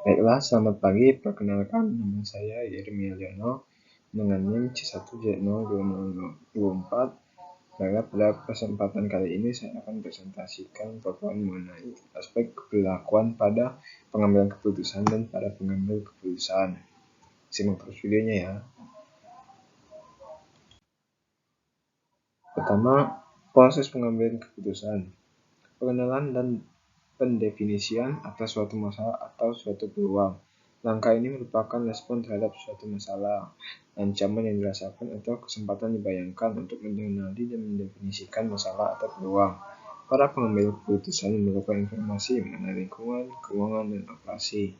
Baiklah, selamat pagi. Perkenalkan, nama saya Yeremia Liono dengan NIM C1J02024. Baiklah, pada kesempatan kali ini saya akan presentasikan paparan mengenai aspek perilakuan pada pengambilan keputusan dan pada pengambil keputusan. Simak terus videonya ya. Pertama, proses pengambilan keputusan. Pengenalan dan pendefinisian atas suatu masalah atau suatu peluang. Langkah ini merupakan respon terhadap suatu masalah, ancaman yang dirasakan atau kesempatan dibayangkan untuk mengenali dan mendefinisikan masalah atau peluang. Para pengambil keputusan memerlukan informasi mengenai lingkungan, keuangan, dan operasi.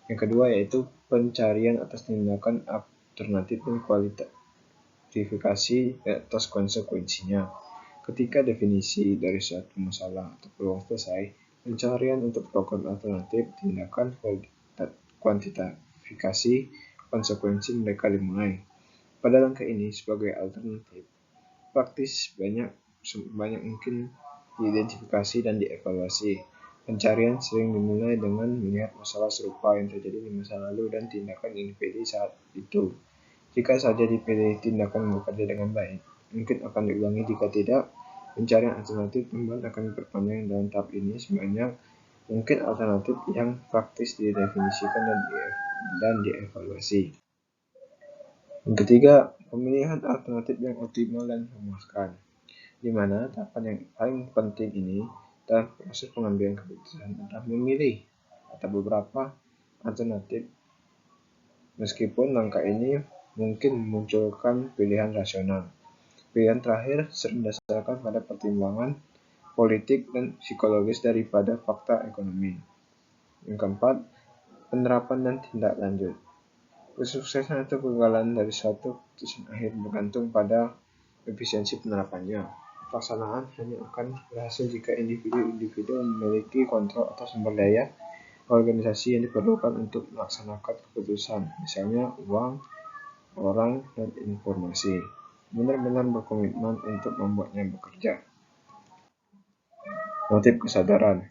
Yang kedua yaitu pencarian atas tindakan alternatif dan kuantifikasi atas konsekuensinya. Ketika definisi dari suatu masalah atau peluang selesai, pencarian untuk program alternatif, tindakan kuantifikasi konsekuensi mereka dimulai. Pada langkah ini, sebagai alternatif, praktis banyak mungkin diidentifikasi dan dievaluasi. Pencarian sering dimulai dengan melihat masalah serupa yang terjadi di masa lalu dan tindakan yang dipilih saat itu. Jika saja dipilih tindakan bekerja dengan baik, mungkin akan diulangi. Jika tidak, pencarian alternatif kembali akan diperpanjang. Dalam tahap ini sebanyak mungkin alternatif yang praktis didefinisikan dan dievaluasi. Yang ketiga, pemilihan alternatif yang optimal dan memuaskan, di mana tahapan yang paling penting ini dalam proses pengambilan keputusan adalah memilih atau beberapa alternatif. Meskipun langkah ini mungkin memunculkan pilihan rasional, pilihan terakhir sering didasarkan pada pertimbangan politik dan psikologis daripada fakta ekonomi. Yang keempat, penerapan dan tindak lanjut. Kesuksesan atau kegagalan dari suatu keputusan akhir bergantung pada efisiensi penerapannya. Pelaksanaan hanya akan berhasil jika individu-individu memiliki kontrol atas sumber daya organisasi yang diperlukan untuk melaksanakan keputusan, misalnya uang, orang, dan informasi. Benar-benar berkomitmen untuk membuatnya bekerja. Motif kesadaran,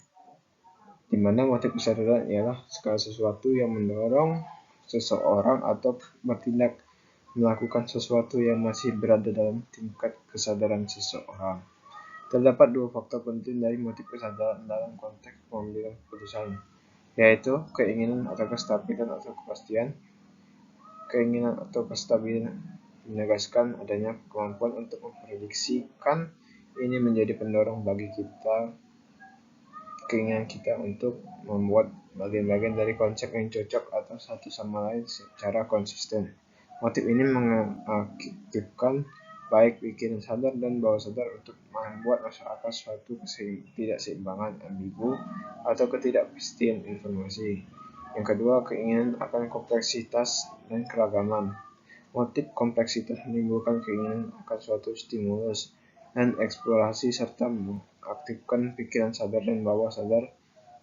di mana motif kesadaran ialah segala sesuatu yang mendorong seseorang atau bertindak melakukan sesuatu yang masih berada dalam tingkat kesadaran seseorang. Terdapat dua faktor penting dari motif kesadaran dalam konteks pengambilan keputusan, yaitu keinginan atau kestabilan atau kepastian. Keinginan atau kestabilan menegaskan adanya kemampuan untuk memprediksikan. Ini menjadi pendorong bagi keinginan kita untuk membuat bagian-bagian dari konsep yang cocok atau satu sama lain secara konsisten. Motif ini mengaktifkan baik pikiran sadar dan bawah sadar untuk membuat masuk akal suatu ketidakseimbangan, ambigu, atau ketidakpastian informasi. Yang kedua, keinginan akan kompleksitas dan keragaman. Motif kompleksitas menimbulkan keinginan akan suatu stimulus dan eksplorasi serta mengaktifkan pikiran sadar dan bawah sadar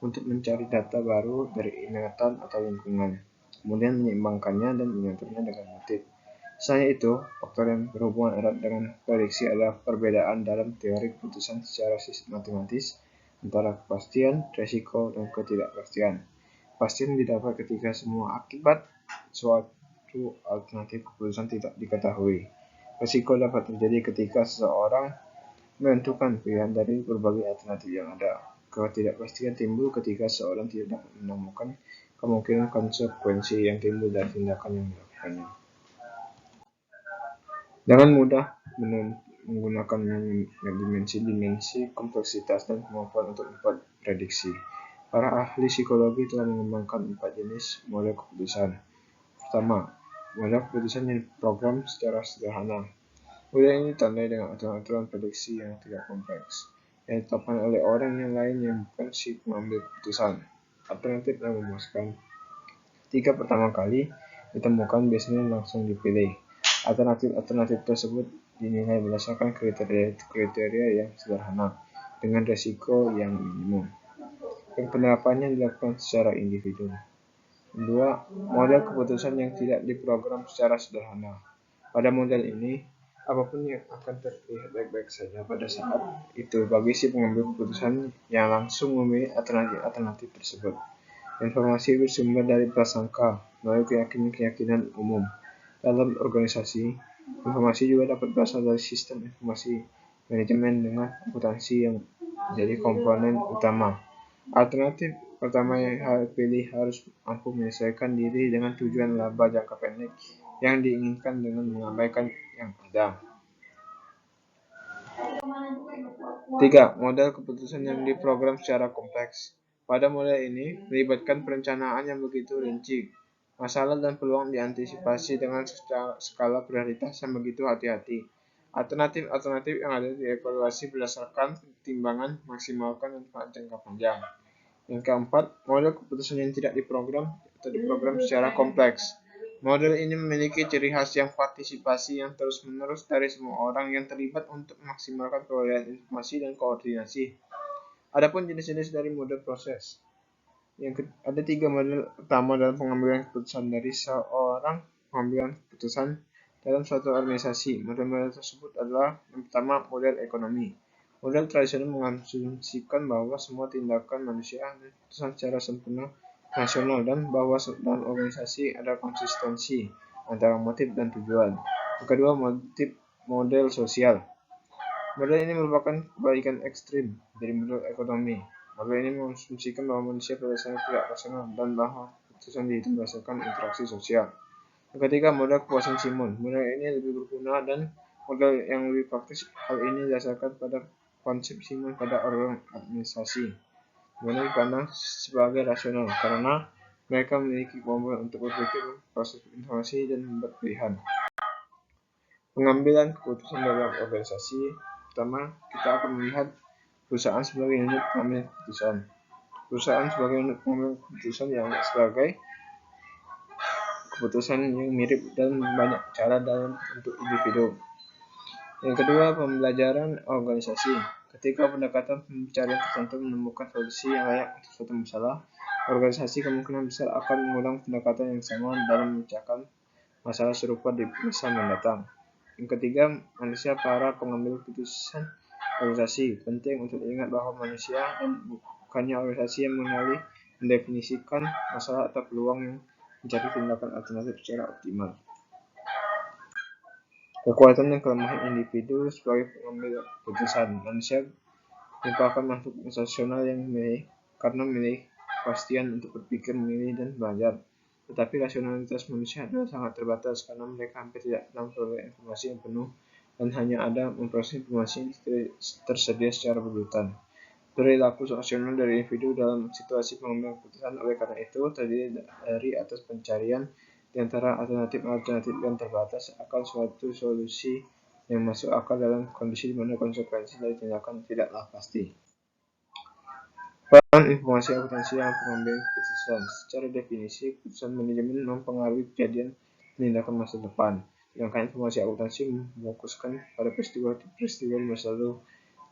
untuk mencari data baru dari ingatan atau lingkungan, kemudian menyeimbangkannya dan mengaturnya dengan motif. Selain itu, faktor yang berhubungan erat dengan prediksi adalah perbedaan dalam teori keputusan secara matematis antara kepastian, resiko, dan ketidakpastian. Kepastian didapat ketika semua akibat suatu alternatif keputusan tidak diketahui. Resiko dapat terjadi ketika seseorang menentukan pilihan dari berbagai alternatif yang ada. Ketidakpastian timbul ketika seorang tidak dapat menemukan kemungkinan konsekuensi yang timbul dari tindakan yang dilakukannya. Dengan mudah menggunakan dimensi kompleksitas dan kemampuan untuk membuat prediksi, para ahli psikologi telah mengembangkan 4 jenis model keputusan. Pertama, model keputusan yang diprogram secara sederhana. Model ini ditandai dengan aturan-aturan prediksi yang tidak kompleks, yang ditetapkan oleh orang yang lain yang bukan si pengambil keputusan. Alternatif yang memuaskan. Ketika pertama kali ditemukan, biasanya langsung dipilih. Alternatif tersebut dinilai berdasarkan kriteria yang sederhana, dengan resiko yang minimum. Dan penerapannya dilakukan secara individu. Kedua, model keputusan yang tidak diprogram secara sederhana. Pada model ini, apapun yang akan terlihat baik-baik saja pada saat itu bagi si pengambil keputusan yang langsung memilih alternatif tersebut. Informasi bersumber dari prasangka melalui keyakinan-keyakinan umum. Dalam organisasi, informasi juga dapat berasal dari sistem informasi manajemen dengan akuntansi yang menjadi komponen utama. Alternatif pertama yang pilih harus mampu menyesuaikan diri dengan tujuan laba jangka pendek yang diinginkan dengan mengabaikan yang ada. 3. Model keputusan yang diprogram secara kompleks. Pada model ini, melibatkan perencanaan yang begitu rinci. Masalah dan peluang diantisipasi dengan skala prioritas yang begitu hati-hati. Alternatif-alternatif yang ada dievaluasi berdasarkan pertimbangan maksimalkan manfaat jangka panjang. Yang keempat, model keputusan yang tidak diprogram atau diprogram secara kompleks. Model ini memiliki ciri khas yang partisipasi yang terus-menerus dari semua orang yang terlibat untuk memaksimalkan perolehan informasi dan koordinasi. Adapun jenis-jenis dari model proses. Ada 3 model utama dalam pengambilan keputusan dari seorang pengambilan keputusan dalam suatu organisasi. Model-model tersebut adalah yang pertama, model ekonomi. Model tradisional mengasumsikan bahwa semua tindakan manusia dan keputusan secara sempurna nasional dan bahwa dalam organisasi ada konsistensi antara motif dan tujuan. Yang kedua, model sosial. Model ini merupakan kebalikan ekstrim dari model ekonomi. Model ini mengasumsikan bahwa manusia pada dasarnya tidak rasional dan bahwa keputusan dihitung berdasarkan interaksi sosial. Yang ketiga, model kepuasan Simon. Model ini lebih berguna dan model yang lebih praktis. Hal ini didasarkan pada konsep Simon pada organisasi. Model dipandang sebagai rasional karena mereka memiliki kemampuan untuk berpikir, proses informasi, dan membuat pilihan. Pengambilan keputusan dalam organisasi. Pertama, kita akan melihat perusahaan sebagai unit pengambil keputusan. Perusahaan sebagai unit pengambil keputusan yang sebagai keputusan yang mirip dan banyak cara dalam untuk individu. Yang kedua, pembelajaran organisasi. Ketika pendekatan pencarian tertentu menemukan solusi yang layak untuk suatu masalah, organisasi kemungkinan besar akan mengulang pendekatan yang sama dalam memecahkan masalah serupa di masa mendatang. Yang ketiga, manusia para pengambil keputusan organisasi. Penting untuk diingat bahwa manusia dan bukannya organisasi yang mendefinisikan masalah atau peluang yang mencari tindakan alternatif secara optimal. Kekuatan dan kelemahan individu sebagai pengambil keputusan. Manusia merupakan makhluk rasional yang memilih karena memilih kepastian untuk berpikir, memilih, dan belajar. Tetapi rasionalitas manusia adalah sangat terbatas karena mereka hampir tidak memperoleh informasi yang penuh dan hanya ada memproses informasi yang tersedia secara berurutan. Perilaku rasional dari individu dalam situasi pengambilan keputusan oleh karena itu terdiri dari atas pencarian di antara alternatif yang terbatas akan suatu solusi yang masuk akal dalam kondisi di mana konsekuensi dari tindakan tidaklah pasti. Peran informasi akuntansi dalam pengambilan keputusan. Secara definisi, keputusan manajemen mempengaruhi kejadian tindakan masa depan. Sedangkan informasi akuntansi memfokuskan pada peristiwa di masa lalu,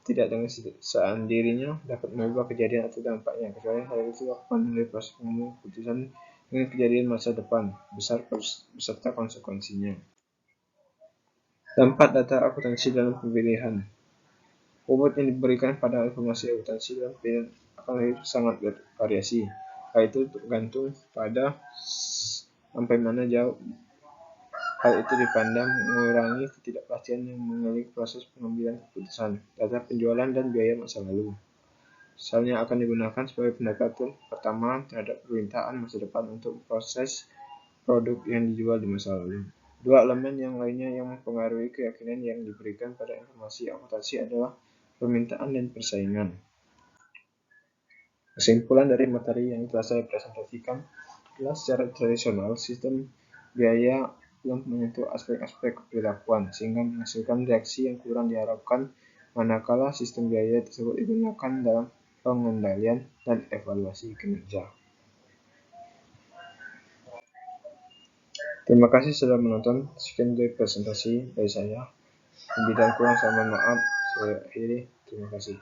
tidak dengan sendirinya dapat mengubah kejadian atau dampaknya, kecuali hal itu dilakukan melalui proses pengambilan keputusan dengan kejadian masa depan besar beserta konsekuensinya. 4. Data akuntansi dalam pemilihan. Bobot yang diberikan pada informasi akuntansi dalam pilihan akan sangat bervariasi. Hal itu tergantung pada sampai mana jauh hal itu dipandang mengurangi ketidakpastian yang mengelilingi proses pengambilan keputusan. Data penjualan dan biaya masa lalu. Misalnya akan digunakan sebagai pendekatan pertama terhadap permintaan masa depan untuk proses produk yang dijual di masa lalu. 2 elemen yang lainnya yang mempengaruhi keyakinan yang diberikan pada informasi akuntansi adalah permintaan dan persaingan. Kesimpulan dari materi yang telah saya presentasikan adalah secara tradisional sistem biaya belum menyentuh aspek-aspek perilakuan sehingga menghasilkan reaksi yang kurang diharapkan manakala sistem biaya tersebut digunakan dalam pengendalian dan evaluasi kinerja. Terima kasih sudah menonton. Sekian dari presentasi dari saya. Lebih dan kurang saya mohon maaf. Saya akhiri. Terima kasih.